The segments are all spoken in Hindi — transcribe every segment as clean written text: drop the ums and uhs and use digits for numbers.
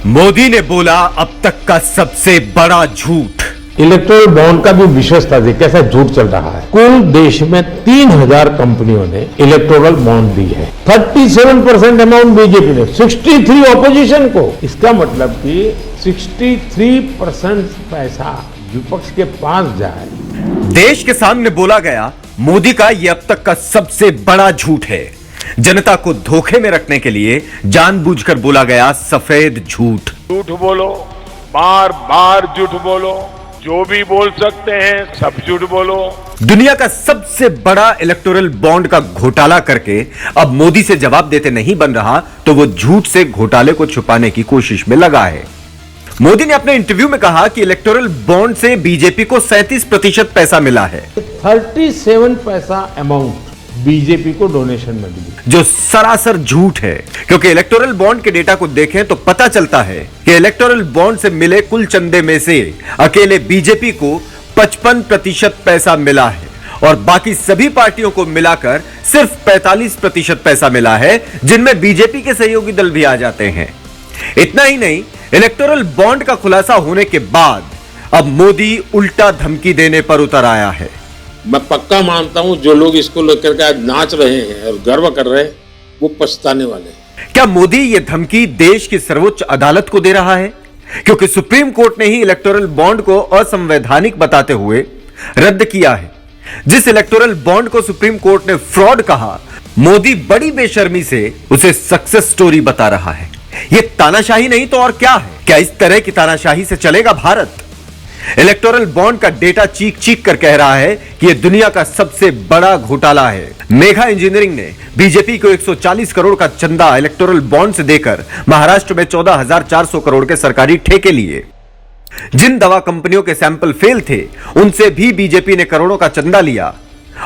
मोदी ने बोला अब तक का सबसे बड़ा झूठ। इलेक्टोरल बॉन्ड का भी विशेषता थी, कैसा झूठ चल रहा है। कुल देश में 3000 कंपनियों ने इलेक्टोरल बॉन्ड दी है। 37% अमाउंट बीजेपी ने, 63 ऑपोजिशन को। इसका मतलब कि 63% पैसा विपक्ष के पास जाए। देश के सामने बोला गया मोदी का यह अब तक का सबसे बड़ा झूठ है। जनता को धोखे में रखने के लिए जानबूझकर बोला गया सफेद झूठ। झूठ बोलो, बार बार झूठ बोलो, जो भी बोल सकते हैं सब झूठ बोलो। दुनिया का सबसे बड़ा इलेक्टोरल बॉन्ड का घोटाला करके अब मोदी से जवाब देते नहीं बन रहा तो वो झूठ से घोटाले को छुपाने की कोशिश में लगा है। मोदी ने अपने इंटरव्यू में कहा कि इलेक्टोरल बॉन्ड से बीजेपी को 37% पैसा मिला है। 37 पैसा अमाउंट बीजेपी को डोनेशन में मिली, जो सरासर झूठ है, क्योंकि इलेक्टोरल बॉन्ड के डेटा को देखें तो पता चलता है कि इलेक्टोरल बॉन्ड से मिले कुल चंदे में से अकेले बीजेपी को 55% पैसा मिला है और बाकी सभी पार्टियों को मिलाकर सिर्फ 45% पैसा मिला है, जिनमें बीजेपी के सहयोगी दल भी आ जाते हैं। इतना ही नहीं, इलेक्टोरल बॉन्ड का खुलासा होने के बाद अब मोदी उल्टा धमकी देने पर उतर आया है। मैं पक्का मानता हूं जो लोग इसको लेकर के आज नाच रहे हैं और गर्व कर रहे हैं वो पछताने वाले हैं। क्या मोदी ये धमकी देश की सर्वोच्च अदालत को दे रहा है? क्योंकि सुप्रीम कोर्ट ने ही इलेक्टोरल बॉन्ड को असंवैधानिक बताते हुए रद्द किया है। जिस इलेक्टोरल बॉन्ड को सुप्रीम कोर्ट ने फ्रॉड कहा, मोदी बड़ी बेशर्मी से उसे सक्सेस स्टोरी बता रहा है। यह तानाशाही नहीं तो और क्या है? क्या इस तरह की तानाशाही से चलेगा भारत? इलेक्टोरल बॉन्ड का डेटा चीख चीख कर कह रहा है कि यह दुनिया का सबसे बड़ा घोटाला है। मेघा इंजीनियरिंग ने बीजेपी को 140 करोड़ का चंदा इलेक्टोरल बॉन्ड से देकर महाराष्ट्र में 14,400 करोड़ के सरकारी ठेके लिए। जिन दवा कंपनियों के सैंपल फेल थे, उनसे भी बीजेपी ने करोड़ों का चंदा लिया।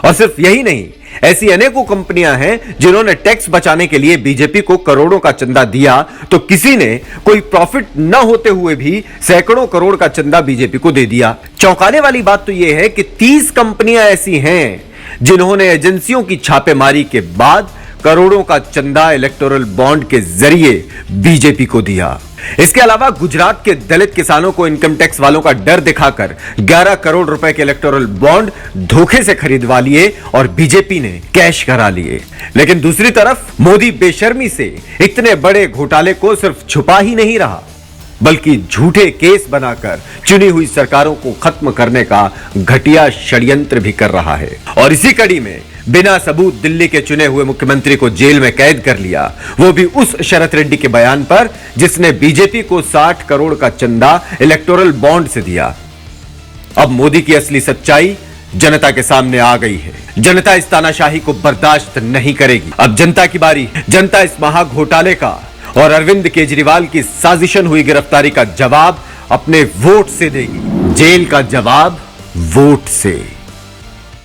और सिर्फ यही नहीं, ऐसी अनेकों कंपनियां हैं जिन्होंने टैक्स बचाने के लिए बीजेपी को करोड़ों का चंदा दिया, तो किसी ने कोई प्रॉफिट न होते हुए भी सैकड़ों करोड़ का चंदा बीजेपी को दे दिया। चौंकाने वाली बात तो यह है कि 30 कंपनियां ऐसी हैं जिन्होंने एजेंसियों की छापेमारी के बाद करोड़ों का चंदा इलेक्टोरल बॉन्ड के जरिए बीजेपी को दिया। इसके अलावा गुजरात के दलित किसानों को इनकम टैक्स वालों का डर दिखाकर 11 करोड़ रुपए के इलेक्टोरल बॉन्ड धोखे से खरीदवा लिए और बीजेपी ने कैश करा लिए। लेकिन दूसरी तरफ मोदी बेशर्मी से इतने बड़े घोटाले को सिर्फ छुपा ही नहीं रहा, बल्कि झूठे केस बनाकर चुनी हुई सरकारों को खत्म करने का घटिया षड्यंत्र भी कर रहा है। और इसी कड़ी में बिना सबूत दिल्ली के चुने हुए मुख्यमंत्री को जेल में कैद कर लिया, वो भी उस शरत रेड्डी के बयान पर जिसने बीजेपी को 60 करोड़ का चंदा इलेक्टोरल बॉन्ड से दिया। अब मोदी की असली सच्चाई जनता के सामने आ गई है। जनता इस तानाशाही को बर्दाश्त नहीं करेगी। अब जनता की बारी। जनता इस महा घोटाले का और अरविंद केजरीवाल की साजिशन हुई गिरफ्तारी का जवाब अपने वोट से देगी। जेल का जवाब वोट से।